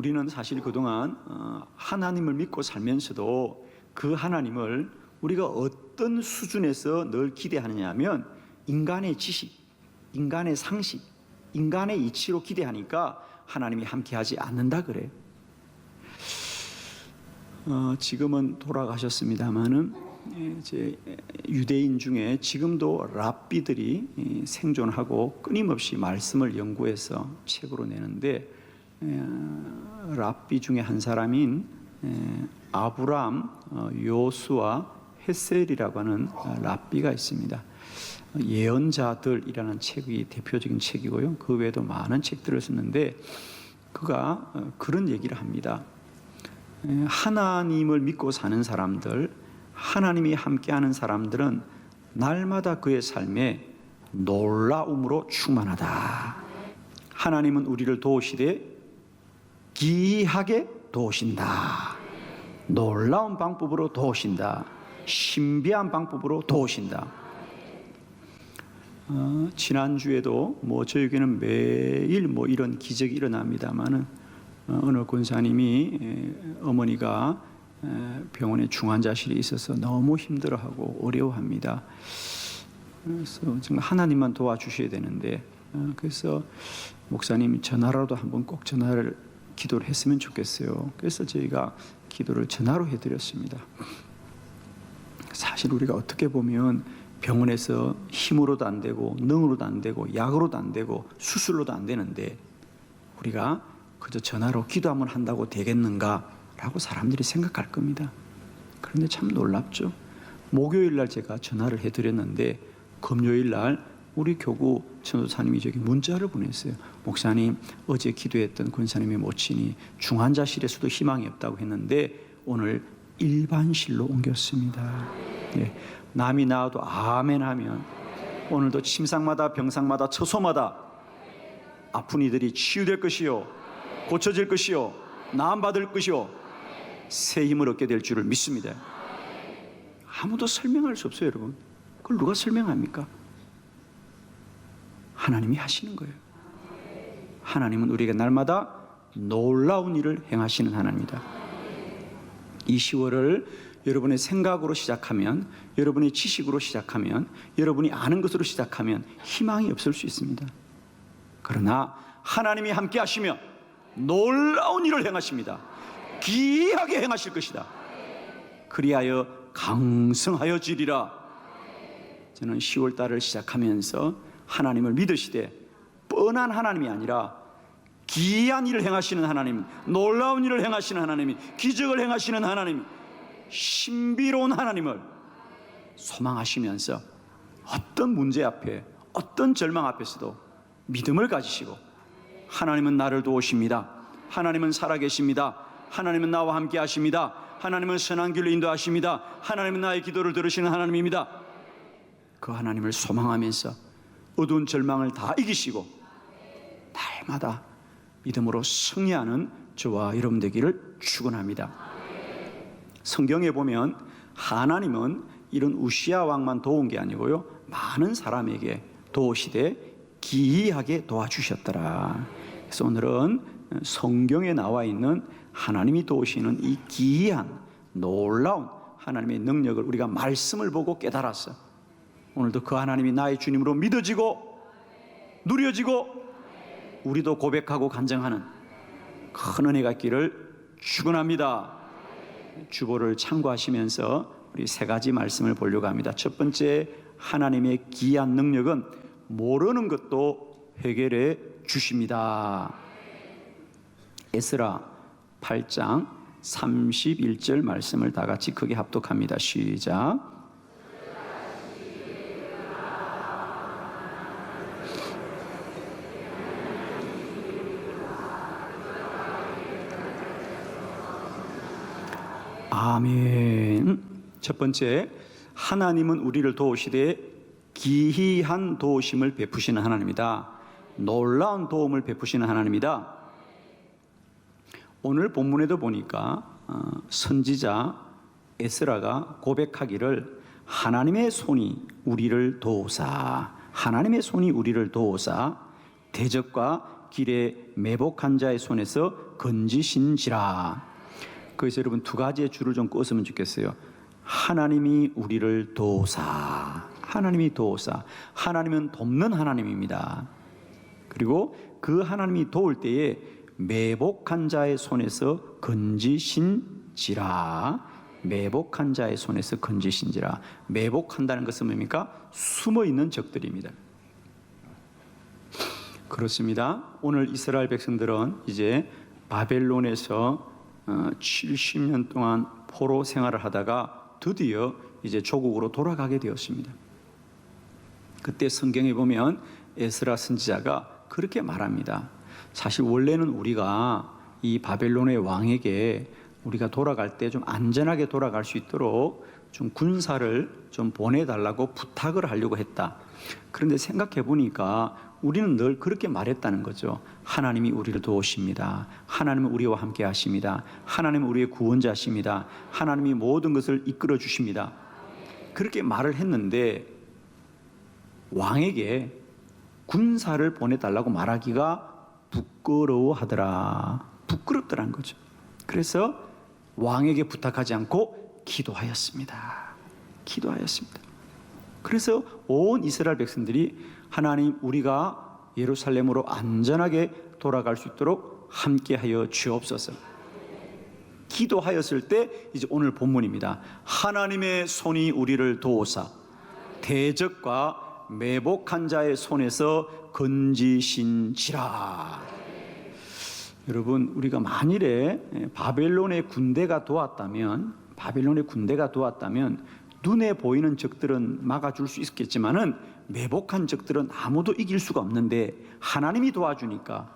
우리는 사실 그동안 하나님을 믿고 살면서도 그 하나님을 우리가 어떤 수준에서 늘 기대하느냐 하면 인간의 지식, 인간의 상식, 인간의 이치로 기대하니까 하나님이 함께하지 않는다 그래요. 지금은 돌아가셨습니다마는 이제 유대인 중에 지금도 랍비들이 생존하고 끊임없이 말씀을 연구해서 책으로 내는데, 랍비 중에 한 사람인 아브람, 요수아, 헤셀이라고 하는 랍비가 있습니다. 예언자들이라는 책이 대표적인 책이고요. 그 외에도 많은 책들을 썼는데 그가 그런 얘기를 합니다. 하나님을 믿고 사는 사람들, 하나님이 함께하는 사람들은 날마다 그의 삶에 놀라움으로 충만하다. 하나님은 우리를 도우시되 기이하게 도우신다. 놀라운 방법으로 도우신다. 신비한 방법으로 도우신다. 지난주에도 저에게는 매일 이런 기적이 일어납니다만은 어느 권사님이 어머니가 병원에 중환자실에 있어서 너무 힘들어하고 어려워합니다. 그래서 정말 하나님만 도와주셔야 되는데, 그래서 목사님 전화라도 한번 꼭 기도를 했으면 좋겠어요. 그래서 저희가 기도를 전화로 해드렸습니다. 사실 우리가 어떻게 보면 병원에서 힘으로도 안 되고 능으로도 안 되고 약으로도 안 되고 수술로도 안 되는데 우리가 그저 전화로 기도 한번 한다고 되겠는가 라고 사람들이 생각할 겁니다. 그런데 참 놀랍죠. 목요일 날 제가 전화를 해드렸는데 금요일 날 우리 교구 전도사님이 저기 문자를 보냈어요. 목사님, 어제 기도했던 권사님의 모친이 중환자실에서도 희망이 없다고 했는데 오늘 일반실로 옮겼습니다. 네. 남이 나와도 아멘 하면 오늘도 침상마다 병상마다 처소마다 아픈 이들이 치유될 것이요, 고쳐질 것이요, 나음받을 것이요, 새 힘을 얻게 될 줄을 믿습니다. 아무도 설명할 수 없어요, 여러분. 그걸 누가 설명합니까? 하나님이 하시는 거예요. 하나님은 우리에게 날마다 놀라운 일을 행하시는 하나님입니다. 이 10월을 여러분의 생각으로 시작하면, 여러분의 지식으로 시작하면, 여러분이 아는 것으로 시작하면 희망이 없을 수 있습니다. 그러나 하나님이 함께 하시며 놀라운 일을 행하십니다. 기이하게 행하실 것이다. 그리하여 강성하여지리라. 저는 10월 달을 시작하면서 하나님을 믿으시되 뻔한 하나님이 아니라 기이한 일을 행하시는 하나님, 놀라운 일을 행하시는 하나님, 기적을 행하시는 하나님, 신비로운 하나님을 소망하시면서 어떤 문제 앞에, 어떤 절망 앞에서도 믿음을 가지시고, 하나님은 나를 도우십니다. 하나님은 살아계십니다. 하나님은 나와 함께 하십니다. 하나님은 선한 길로 인도하십니다. 하나님은 나의 기도를 들으시는 하나님입니다. 그 하나님을 소망하면서 어두운 절망을 다 이기시고 날마다 믿음으로 승리하는 저와 여러분 되기를 축원합니다. 성경에 보면 하나님은 이런 우시야 왕만 도운 게 아니고요, 많은 사람에게 도우시되 기이하게 도와주셨더라. 그래서 오늘은 성경에 나와 있는 하나님이 도우시는 이 기이한 놀라운 하나님의 능력을 우리가 말씀을 보고 깨달았어. 오늘도 그 하나님이 나의 주님으로 믿어지고 누려지고 우리도 고백하고 간증하는 큰 은혜가 있기를 축원합니다. 주보를 참고하시면서 우리 세 가지 말씀을 보려고 합니다. 첫 번째, 하나님의 기이한 능력은 모르는 것도 해결해 주십니다. 에스라 8장 31절 말씀을 다 같이 크게 합독합니다. 시작. 아멘. 첫 번째, 하나님은 우리를 도우시되 기이한 도우심을 베푸시는 하나님이다. 놀라운 도움을 베푸시는 하나님이다. 오늘 본문에도 보니까 선지자 에스라가 고백하기를 하나님의 손이 우리를 도우사, 하나님의 손이 우리를 도우사 대적과 길에 매복한 자의 손에서 건지신지라. 그래서 여러분 두 가지의 줄을 좀 끄었으면 좋겠어요. 하나님이 우리를 도우사. 하나님이 도우사. 하나님은 돕는 하나님입니다. 그리고 그 하나님이 도울 때에 매복한 자의 손에서 건지신지라. 매복한 자의 손에서 건지신지라. 매복한다는 것은 뭡니까? 숨어있는 적들입니다. 그렇습니다. 오늘 이스라엘 백성들은 이제 바벨론에서 70년 동안 포로 생활을 하다가 드디어 이제 조국으로 돌아가게 되었습니다. 그때 성경에 보면 에스라 선지자가 그렇게 말합니다. 사실 원래는 우리가 이 바벨론의 왕에게 우리가 돌아갈 때 좀 안전하게 돌아갈 수 있도록 좀 군사를 좀 보내달라고 부탁을 하려고 했다. 그런데 생각해 보니까 우리는 늘 그렇게 말했다는 거죠. 하나님이 우리를 도우십니다. 하나님은 우리와 함께 하십니다. 하나님은 우리의 구원자십니다. 하나님이 모든 것을 이끌어 주십니다. 그렇게 말을 했는데 왕에게 군사를 보내달라고 말하기가 부끄러워하더라. 부끄럽더라는 거죠. 그래서 왕에게 부탁하지 않고 기도하였습니다. 기도하였습니다. 그래서 온 이스라엘 백성들이 하나님 우리가 예루살렘으로 안전하게 돌아갈 수 있도록 함께하여 주옵소서. 기도하였을 때 이제 오늘 본문입니다. 하나님의 손이 우리를 도우사 대적과 매복한 자의 손에서 건지신지라. 여러분 우리가 만일에 바벨론의 군대가 도왔다면 눈에 보이는 적들은 막아줄 수 있겠지만은 매복한 적들은 아무도 이길 수가 없는데 하나님이 도와주니까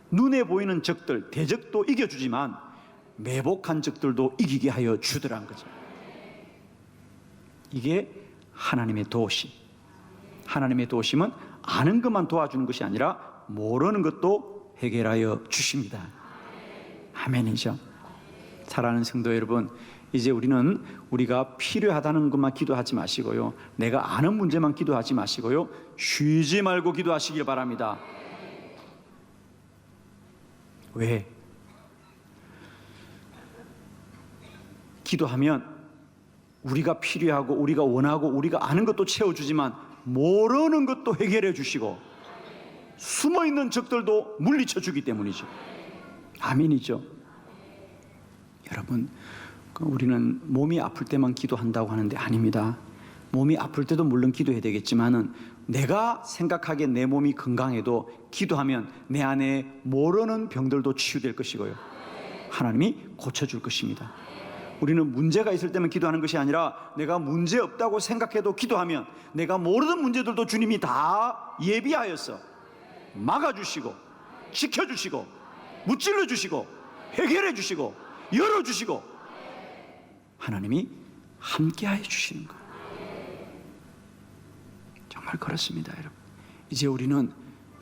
눈에 보이는 적들 대적도 이겨주지만 매복한 적들도 이기게 하여 주더란 거죠. 이게 하나님의 도우심. 하나님의 도우심은 아는 것만 도와주는 것이 아니라 모르는 것도 해결하여 주십니다. 아멘이죠. 사랑하는 성도 여러분, 이제 우리가 필요하다는 것만 기도하지 마시고요, 내가 아는 문제만 기도하지 마시고요, 쉬지 말고 기도하시길 바랍니다. 왜? 기도하면 우리가 필요하고 우리가 원하고 우리가 아는 것도 채워주지만 모르는 것도 해결해 주시고 숨어있는 적들도 물리쳐 주기 때문이죠. 아멘이죠. 여러분, 우리는 몸이 아플 때만 기도한다고 하는데 아닙니다. 몸이 아플 때도 물론 기도해야 되겠지만은 내가 생각하기에 내 몸이 건강해도 기도하면 내 안에 모르는 병들도 치유될 것이고요, 하나님이 고쳐줄 것입니다. 우리는 문제가 있을 때만 기도하는 것이 아니라 내가 문제 없다고 생각해도 기도하면 내가 모르는 문제들도 주님이 다 예비하여서 막아주시고 지켜주시고 무찔러 주시고 해결해 주시고 열어주시고 하나님이 함께하여 주시는 거예요. 정말 그렇습니다. 여러분, 이제 우리는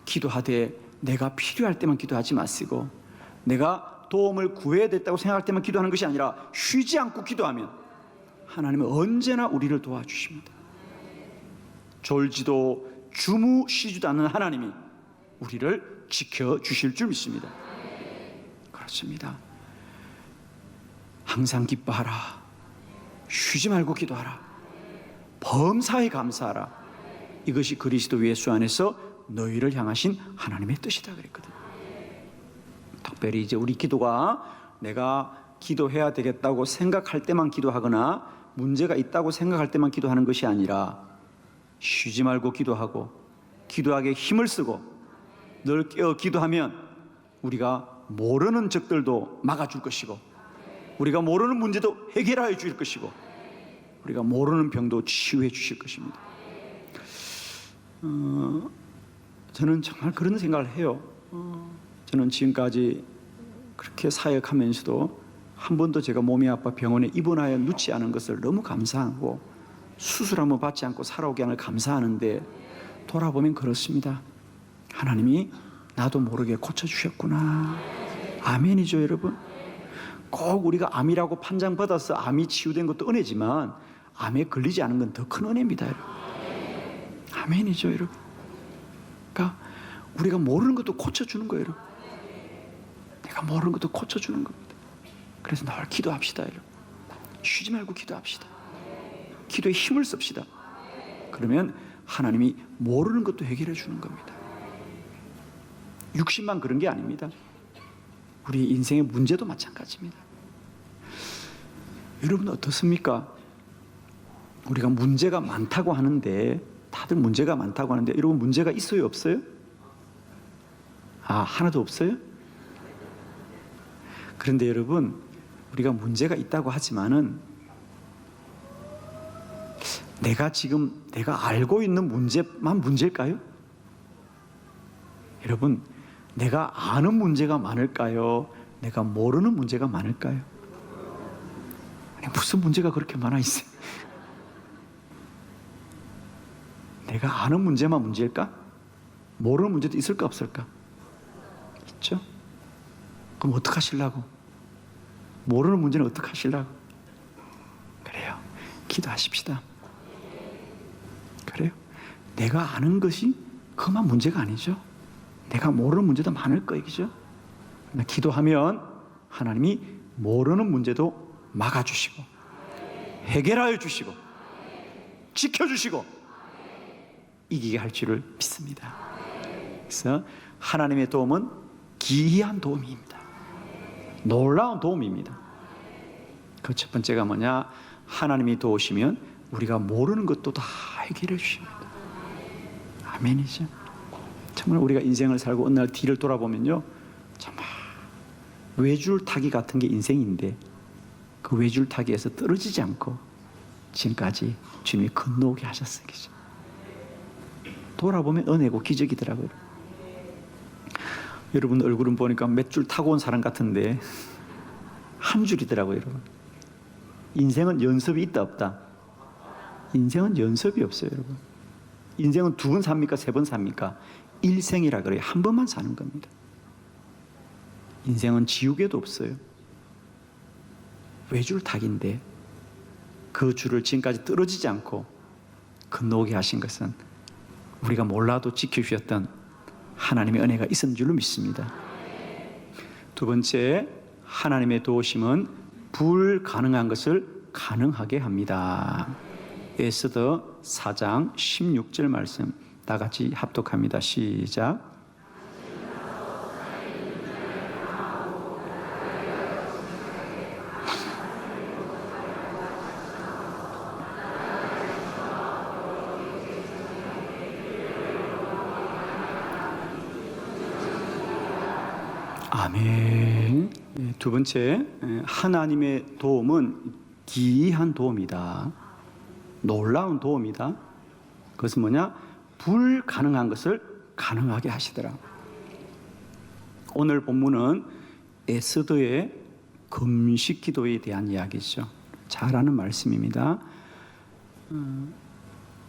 기도하되 내가 필요할 때만 기도하지 마시고 내가 도움을 구해야 됐다고 생각할 때만 기도하는 것이 아니라 쉬지 않고 기도하면 하나님은 언제나 우리를 도와주십니다. 졸지도 주무시지도 않는 하나님이 우리를 지켜주실 줄 믿습니다. 그렇습니다. 항상 기뻐하라. 쉬지 말고 기도하라. 범사에 감사하라. 이것이 그리스도 예수 안에서 너희를 향하신 하나님의 뜻이다 그랬거든요. 특별히 이제 우리 기도가 내가 기도해야 되겠다고 생각할 때만 기도하거나 문제가 있다고 생각할 때만 기도하는 것이 아니라 쉬지 말고 기도하고 기도하기에 힘을 쓰고 늘 깨어 기도하면 우리가 모르는 적들도 막아줄 것이고 우리가 모르는 문제도 해결하여 줄 것이고 우리가 모르는 병도 치유해 주실 것입니다. 저는 정말 그런 생각을 해요. 저는 지금까지 그렇게 사역하면서도 한 번도 제가 몸이 아파 병원에 입원하여 눕지 않은 것을 너무 감사하고 수술 한번 받지 않고 살아오게 하는 걸 감사하는데 돌아보면 그렇습니다. 하나님이 나도 모르게 고쳐주셨구나. 아멘이죠, 여러분. 꼭 우리가 암이라고 판정받아서 암이 치유된 것도 은혜지만 암에 걸리지 않은 건 더 큰 은혜입니다, 여러분. 아멘이죠, 여러분. 그러니까 우리가 모르는 것도 고쳐주는 거예요, 여러분. 내가 내가 모르는 것도 고쳐주는 겁니다. 그래서 늘 기도합시다. 여러분. 쉬지 말고 기도합시다. 기도에 힘을 씁시다. 그러면 하나님이 모르는 것도 해결해 주는 겁니다. 육신만 그런 게 아닙니다. 우리 인생의 문제도 마찬가지입니다. 여러분 어떻습니까? 우리가 문제가 많다고 하는데, 다들 문제가 많다고 하는데, 여러분 문제가 있어요, 없어요? 하나도 없어요? 그런데 여러분, 우리가 문제가 있다고 하지만은 내가 알고 있는 문제만 문제일까요? 여러분, 내가 아는 문제가 많을까요? 내가 모르는 문제가 많을까요? 아니, 무슨 문제가 그렇게 많아 있어요? 내가 아는 문제만 문제일까? 모르는 문제도 있을까 없을까? 있죠? 그럼 어떡하시려고? 모르는 문제는 어떡하시려고? 그래요. 기도하십시다. 그래요. 내가 아는 것이 그만 문제가 아니죠. 내가 모르는 문제도 많을 거예요. 그죠? 기도하면 하나님이 모르는 문제도 막아주시고 해결하여 주시고 지켜주시고 이기게 할 줄을 믿습니다. 그래서 하나님의 도움은 기이한 도움입니다. 놀라운 도움입니다. 그 첫 번째가 뭐냐? 하나님이 도우시면 우리가 모르는 것도 다 해결해 주십니다. 아멘이죠. 정말 우리가 인생을 살고 어느 날 뒤를 돌아보면요, 정말 외줄타기 같은 게 인생인데 그 외줄타기에서 떨어지지 않고 지금까지 주님이 건너오게 하셨어요. 그죠? 돌아보면 은혜고 기적이더라고요. 여러분 얼굴은 보니까 몇 줄 타고 온 사람 같은데 한 줄이더라고요. 여러분, 인생은 연습이 있다 없다? 인생은 연습이 없어요. 여러분, 인생은 2번 삽니까? 3번 삽니까? 일생이라 그래요. 한 번만 사는 겁니다. 인생은 지우개도 없어요. 외줄타기인데 그 줄을 지금까지 떨어지지 않고 건너오게 하신 것은 우리가 몰라도 지켜주셨던 하나님의 은혜가 있었는 줄로 믿습니다. 두 번째, 하나님의 도우심은 불가능한 것을 가능하게 합니다. 에스더 4장 16절 말씀 다 같이 합독합니다. 시작. 아멘. 두 번째, 하나님의 도움은 기이한 도움이다. 놀라운 도움이다. 그것은 뭐냐? 불가능한 것을 가능하게 하시더라. 오늘 본문은 에스더의 금식 기도에 대한 이야기죠. 잘 아는 말씀입니다.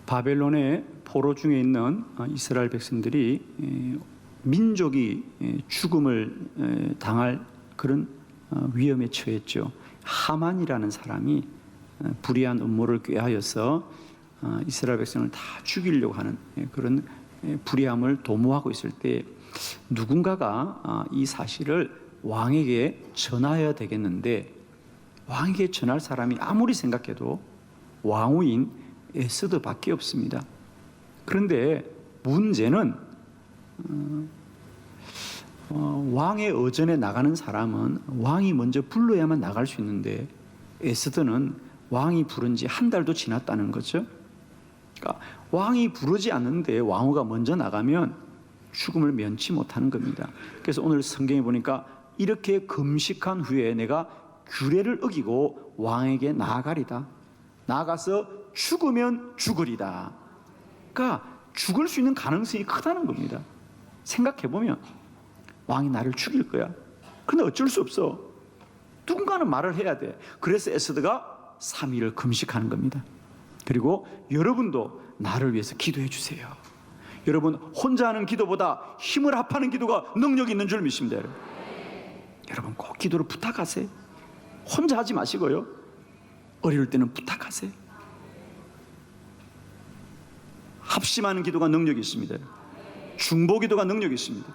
바벨론의 포로 중에 있는 이스라엘 백성들이 민족이 죽음을 당할 그런 위험에 처했죠. 하만이라는 사람이 불의한 음모를 꾀하여서 이스라엘 백성을 다 죽이려고 하는 그런 불의함을 도모하고 있을 때 누군가가 이 사실을 왕에게 전하여야 되겠는데 왕에게 전할 사람이 아무리 생각해도 왕후인 에스더밖에 없습니다. 그런데 문제는 왕의 의전에 나가는 사람은 왕이 먼저 불러야만 나갈 수 있는데 에스더는 왕이 부른 지 한 달도 지났다는 거죠. 그러니까 왕이 부르지 않는데 왕후가 먼저 나가면 죽음을 면치 못하는 겁니다. 그래서 오늘 성경에 보니까 이렇게 금식한 후에 내가 규례를 어기고 왕에게 나아가리다. 나아가서 죽으면 죽으리다. 그러니까 죽을 수 있는 가능성이 크다는 겁니다. 생각해보면 왕이 나를 죽일 거야. 그런데 어쩔 수 없어. 누군가는 말을 해야 돼. 그래서 에스더가 3일을 금식하는 겁니다. 그리고 여러분도 나를 위해서 기도해 주세요. 여러분 혼자 하는 기도보다 힘을 합하는 기도가 능력이 있는 줄 믿습니다. 여러분 꼭 기도를 부탁하세요. 혼자 하지 마시고요. 어려울 때는 부탁하세요. 합심하는 기도가 능력이 있습니다. 중보 기도가 능력이 있습니다.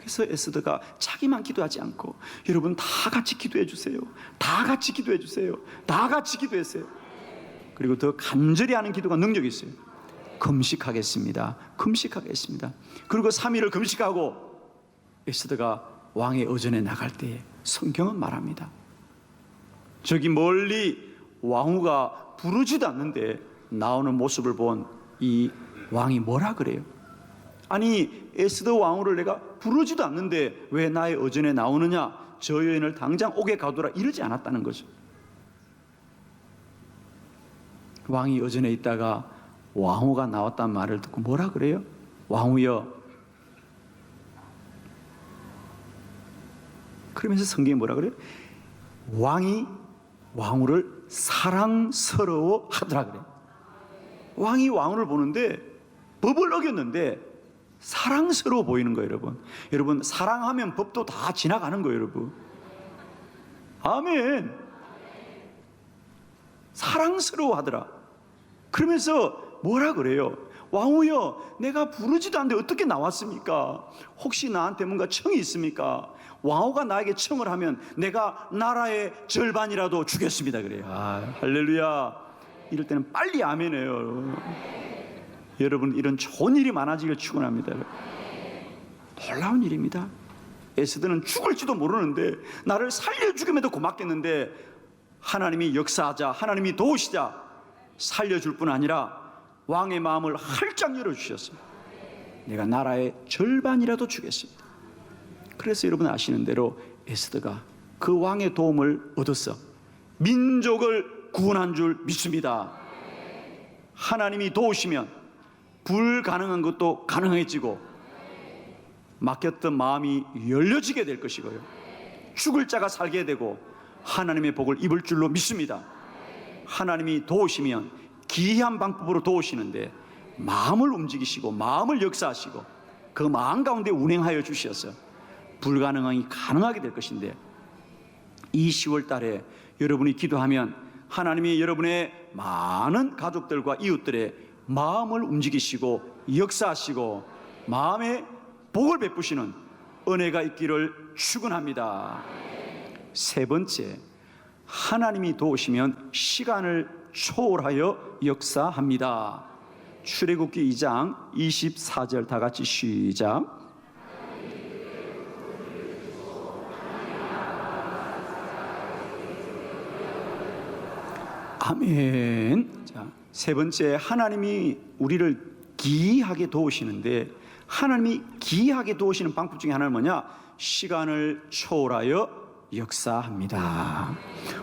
그래서 에스더가 자기만 기도하지 않고 여러분 다 같이 기도해 주세요. 다 같이 기도해 주세요. 다 같이 기도했어요. 그리고 더 간절히 하는 기도가 능력이 있어요. 금식하겠습니다. 금식하겠습니다. 그리고 3일을 금식하고 에스더가 왕의 의전에 나갈 때에 성경은 말합니다. 저기 멀리 왕후가 부르지도 않는데 나오는 모습을 본 이 왕이 뭐라 그래요? 아니 에스더 왕후를 내가 부르지도 않는데 왜 나의 의전에 나오느냐? 저 여인을 당장 옥에 가두라 이러지 않았다는 거죠. 왕이 의전에 있다가 왕후가 나왔단 말을 듣고 뭐라 그래요? 왕후여. 그러면서 성경이 뭐라 그래요? 왕이 왕후를 사랑스러워 하더라 그래요. 왕이 왕후를 보는데 법을 어겼는데 사랑스러워 보이는 거예요, 여러분. 여러분, 사랑하면 법도 다 지나가는 거예요, 여러분. 아멘. 사랑스러워 하더라. 그러면서 뭐라 그래요? 왕후여, 내가 부르지도 않는데 어떻게 나왔습니까? 혹시 나한테 뭔가 청이 있습니까? 왕후가 나에게 청을 하면 내가 나라의 절반이라도 주겠습니다 그래요. 할렐루야. 이럴 때는 빨리 아멘해요. 여러분, 이런 좋은 일이 많아지길 축원합니다. 놀라운 일입니다. 에스더는 죽을지도 모르는데 나를 살려주기에도 고맙겠는데 하나님이 역사하자, 하나님이 도우시자 살려줄 뿐 아니라 왕의 마음을 활짝 열어주셨습니다. 내가 나라의 절반이라도 주겠습니다. 그래서 여러분 아시는 대로 에스더가 그 왕의 도움을 얻어서 민족을 구원한 줄 믿습니다. 하나님이 도우시면 불가능한 것도 가능해지고 막혔던 마음이 열려지게 될 것이고요, 죽을 자가 살게 되고 하나님의 복을 입을 줄로 믿습니다. 하나님이 도우시면 기이한 방법으로 도우시는데 마음을 움직이시고 마음을 역사하시고 그 마음 가운데 운행하여 주셔서 불가능함이 가능하게 될 것인데, 이 10월 달에 여러분이 기도하면 하나님이 여러분의 많은 가족들과 이웃들의 마음을 움직이시고 역사하시고 마음에 복을 베푸시는 은혜가 있기를 축원합니다. 세 번째, 하나님이 도우시면 시간을 초월하여 역사합니다. 출애굽기 2장 24절 다 같이 시작. 아멘. 자, 세 번째, 하나님이 우리를 기이하게 도우시는데, 하나님이 기이하게 도우시는 방법 중에 하나는 뭐냐? 시간을 초월하여 역사합니다.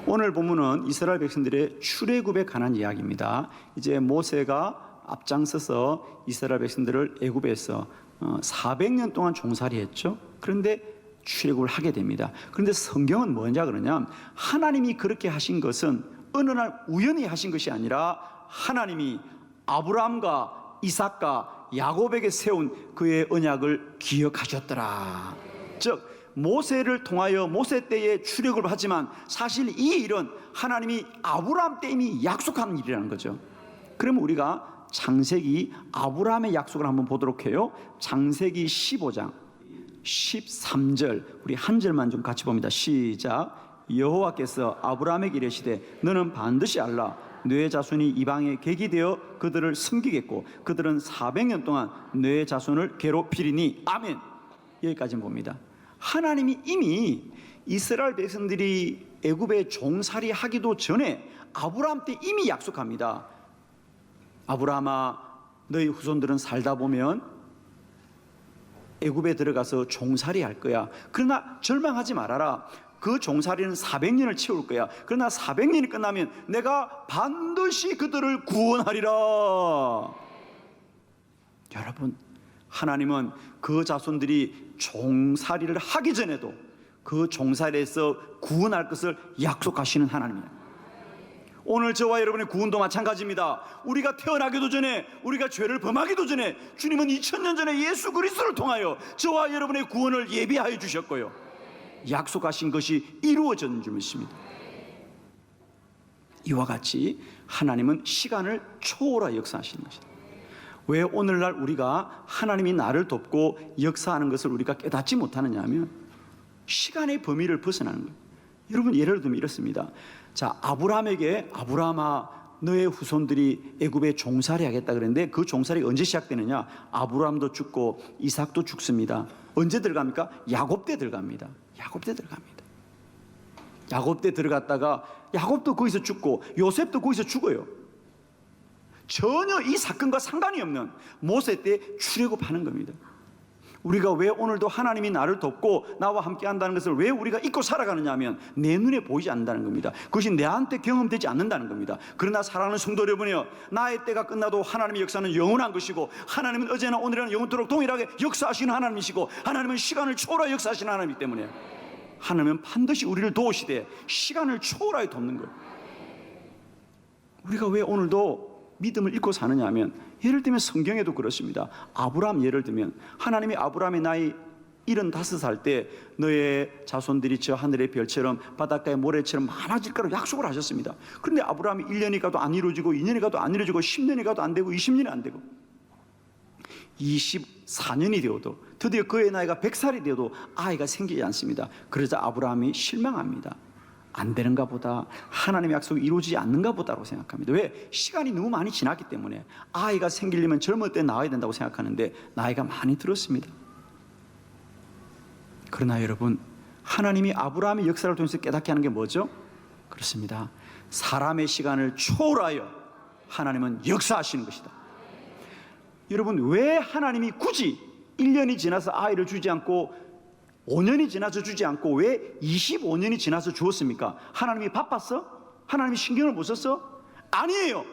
오늘 본문은 이스라엘 백성들의 출애굽에 관한 이야기입니다. 이제 모세가 앞장서서 이스라엘 백성들을 애굽에서 400년 동안 종살이했죠. 그런데 출애굽을 하게 됩니다. 그런데 성경은 뭐냐 그러냐? 하나님이 그렇게 하신 것은 어느 날 우연히 하신 것이 아니라 하나님이 아브라함과 이삭과 야곱에게 세운 그의 언약을 기억하셨더라. 즉 모세를 통하여 모세 때에 출애굽을 하지만 사실 이 일은 하나님이 아브라함 때 이미 약속한 일이라는 거죠. 그러면 우리가 창세기 아브라함의 약속을 한번 보도록 해요. 창세기 15장 13절 우리 한 절만 좀 같이 봅니다. 시작. 여호와께서 아브라함에게 이르시되 너는 반드시 알라. 네 자손이 이방에 객이 되어 그들을 섬기겠고 그들은 400년 동안 네 자손을 괴롭히리니. 아멘. 여기까지 봅니다. 하나님이 이미 이스라엘 백성들이 애굽에 종살이 하기도 전에 아브라함 때 이미 약속합니다. 아브라함아, 너희 후손들은 살다 보면 애굽에 들어가서 종살이 할 거야. 그러나 절망하지 말아라. 그 종살이는 400년을 채울 거야. 그러나 400년이 끝나면 내가 반드시 그들을 구원하리라. 여러분, 하나님은 그 자손들이 종살이를 하기 전에도 그 종살이에서 구원할 것을 약속하시는 하나님이에요. 오늘 저와 여러분의 구원도 마찬가지입니다. 우리가 태어나기도 전에, 우리가 죄를 범하기도 전에 주님은 2000년 전에 예수 그리스도를 통하여 저와 여러분의 구원을 예비하여 주셨고요, 약속하신 것이 이루어졌는 줄 믿습니다. 이와 같이 하나님은 시간을 초월하여 역사하시는 것입니다. 왜 오늘날 우리가 하나님이 나를 돕고 역사하는 것을 우리가 깨닫지 못하느냐 하면 시간의 범위를 벗어나는 거예요. 여러분, 예를 들면 이렇습니다. 자, 아브라함에게 아브라함아 너의 후손들이 애굽에 종살이 하겠다 그랬는데 그 종살이 언제 시작되느냐? 아브라함도 죽고 이삭도 죽습니다. 언제 들어갑니까? 야곱 때 들어갑니다. 야곱 때 들어갑니다. 야곱 때 들어갔다가 야곱도 거기서 죽고 요셉도 거기서 죽어요. 전혀 이 사건과 상관이 없는 모세 때 출애굽하는 겁니다. 우리가 왜 오늘도 하나님이 나를 돕고 나와 함께 한다는 것을 왜 우리가 잊고 살아가느냐 하면 내 눈에 보이지 않는다는 겁니다. 그것이 내한테 경험되지 않는다는 겁니다. 그러나 사랑하는 성도 여러분이요, 나의 때가 끝나도 하나님의 역사는 영원한 것이고 하나님은 어제나 오늘이나 영원토록 동일하게 역사하시는 하나님이시고 하나님은 시간을 초월하여 역사하시는 하나님이기 때문에 하나님은 반드시 우리를 도우시되 시간을 초월하여 돕는 거예요. 우리가 왜 오늘도 믿음을 잃고 사느냐 하면 예를 들면 성경에도 그렇습니다. 아브라함 예를 들면 하나님이 아브라함의 나이 75살 때 너의 자손들이 저 하늘의 별처럼 바닷가의 모래처럼 많아질 거라고 약속을 하셨습니다. 그런데 아브라함이 1년이 가도 안 이루어지고 2년이 가도 안 이루어지고 10년이 가도 안 되고 20년이 안 되고 24년이 되어도 드디어 그의 나이가 100살이 되어도 아이가 생기지 않습니다. 그러자 아브라함이 실망합니다. 안 되는가 보다, 하나님의 약속이 이루어지지 않는가 보다라고 생각합니다. 왜? 시간이 너무 많이 지났기 때문에 아이가 생기려면 젊을 때 낳아야 된다고 생각하는데 나이가 많이 들었습니다. 그러나 여러분, 하나님이 아브라함의 역사를 통해서 깨닫게 하는 게 뭐죠? 그렇습니다. 사람의 시간을 초월하여 하나님은 역사하시는 것이다. 여러분, 왜 하나님이 굳이 1년이 지나서 아이를 주지 않고 5년이 지나서 주지 않고 왜 25년이 지나서 주었습니까? 하나님이 바빴어? 하나님이 신경을 못 썼어? 아니에요.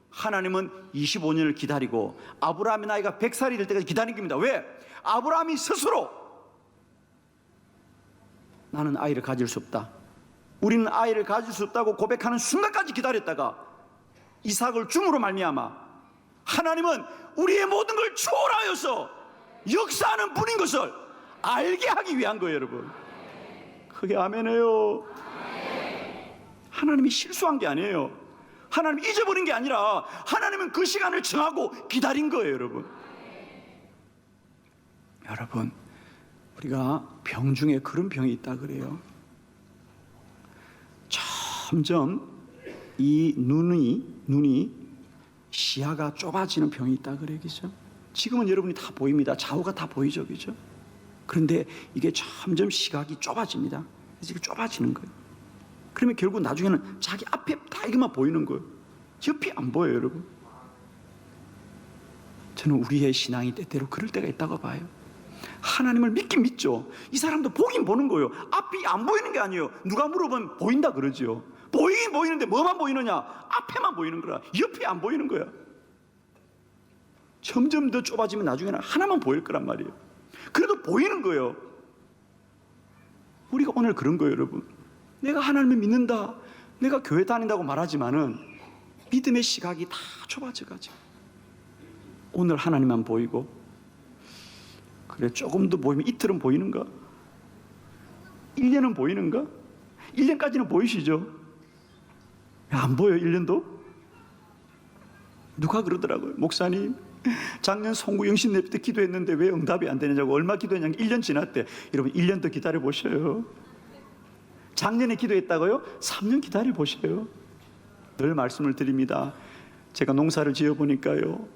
하나님은 25년을 기다리고 아브라함의 나이가 100살이 될 때까지 기다린 겁니다. 왜? 아브라함이 스스로 나는 아이를 가질 수 없다, 우리는 아이를 가질 수 없다고 고백하는 순간까지 기다렸다가 이삭을 줌으로 말미암아 하나님은 우리의 모든 걸 초월하여서 역사하는 분인 것을 알게 하기 위한 거예요. 여러분, 크게 아멘해요. 하나님이 실수한 게 아니에요. 하나님이 잊어버린 게 아니라 하나님은 그 시간을 정하고 기다린 거예요. 여러분, 우리가 병 중에 그런 병이 있다 그래요. 점점 이 눈이 시야가 좁아지는 병이 있다 그래요. 그죠? 지금은 여러분이 다 보입니다. 좌우가 다 보이죠. 그죠? 그런데 이게 점점 시각이 좁아집니다. 그래서 이게 좁아지는 거예요. 그러면 결국 나중에는 자기 앞에 다 이것만 보이는 거예요. 옆이 안 보여요. 여러분, 저는 우리의 신앙이 때때로 그럴 때가 있다고 봐요. 하나님을 믿긴 믿죠. 이 사람도 보긴 보는 거예요. 앞이 안 보이는 게 아니에요. 누가 물어보면 보인다 그러죠. 보이긴 보이는데 뭐만 보이느냐? 앞에만 보이는 거라. 옆이 안 보이는 거야. 점점 더 좁아지면 나중에는 하나만 보일 거란 말이에요. 그래도 보이는 거예요. 우리가 오늘 그런 거예요. 여러분, 내가 하나님을 믿는다, 내가 교회 다닌다고 말하지만은 믿음의 시각이 다 좁아져가지고 오늘 하나님만 보이고, 그래 조금 더 보이면 이틀은 보이는가? 1년은 보이는가? 1년까지는 보이시죠? 안 보여요. 1년도? 누가 그러더라고요. 목사님, 작년 송구영신 예배 때 기도했는데 왜 응답이 안 되느냐고. 얼마 기도했냐고. 1년 지났대. 여러분, 1년 더 기다려 보셔요. 작년에 기도했다고요? 3년 기다려 보셔요. 늘 말씀을 드립니다. 제가 농사를 지어 보니까요,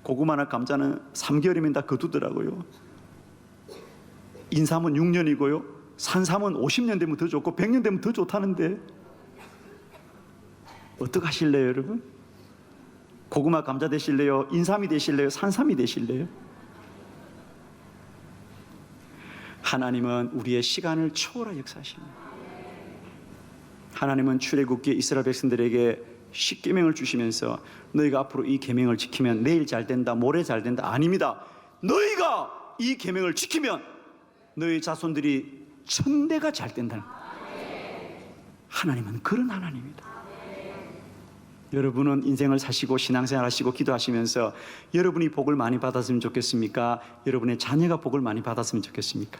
고구마나 감자는 3개월이면 다 거두더라고요. 인삼은 6년이고요, 산삼은 50년 되면 더 좋고 100년 되면 더 좋다는데 어떡하실래요? 여러분, 고구마 감자 되실래요? 인삼이 되실래요? 산삼이 되실래요? 하나님은 우리의 시간을 초월하 역사하십니다. 하나님은 출애굽기에 이스라엘 백성들에게 10계명을 주시면서 너희가 앞으로 이 계명을 지키면 내일 잘 된다, 모레 잘 된다. 아닙니다. 너희가 이 계명을 지키면 너희 자손들이 천대가 잘 된다는 거예요. 하나님은 그런 하나님입니다. 여러분은 인생을 사시고 신앙생활 하시고 기도하시면서 여러분이 복을 많이 받았으면 좋겠습니까? 여러분의 자녀가 복을 많이 받았으면 좋겠습니까?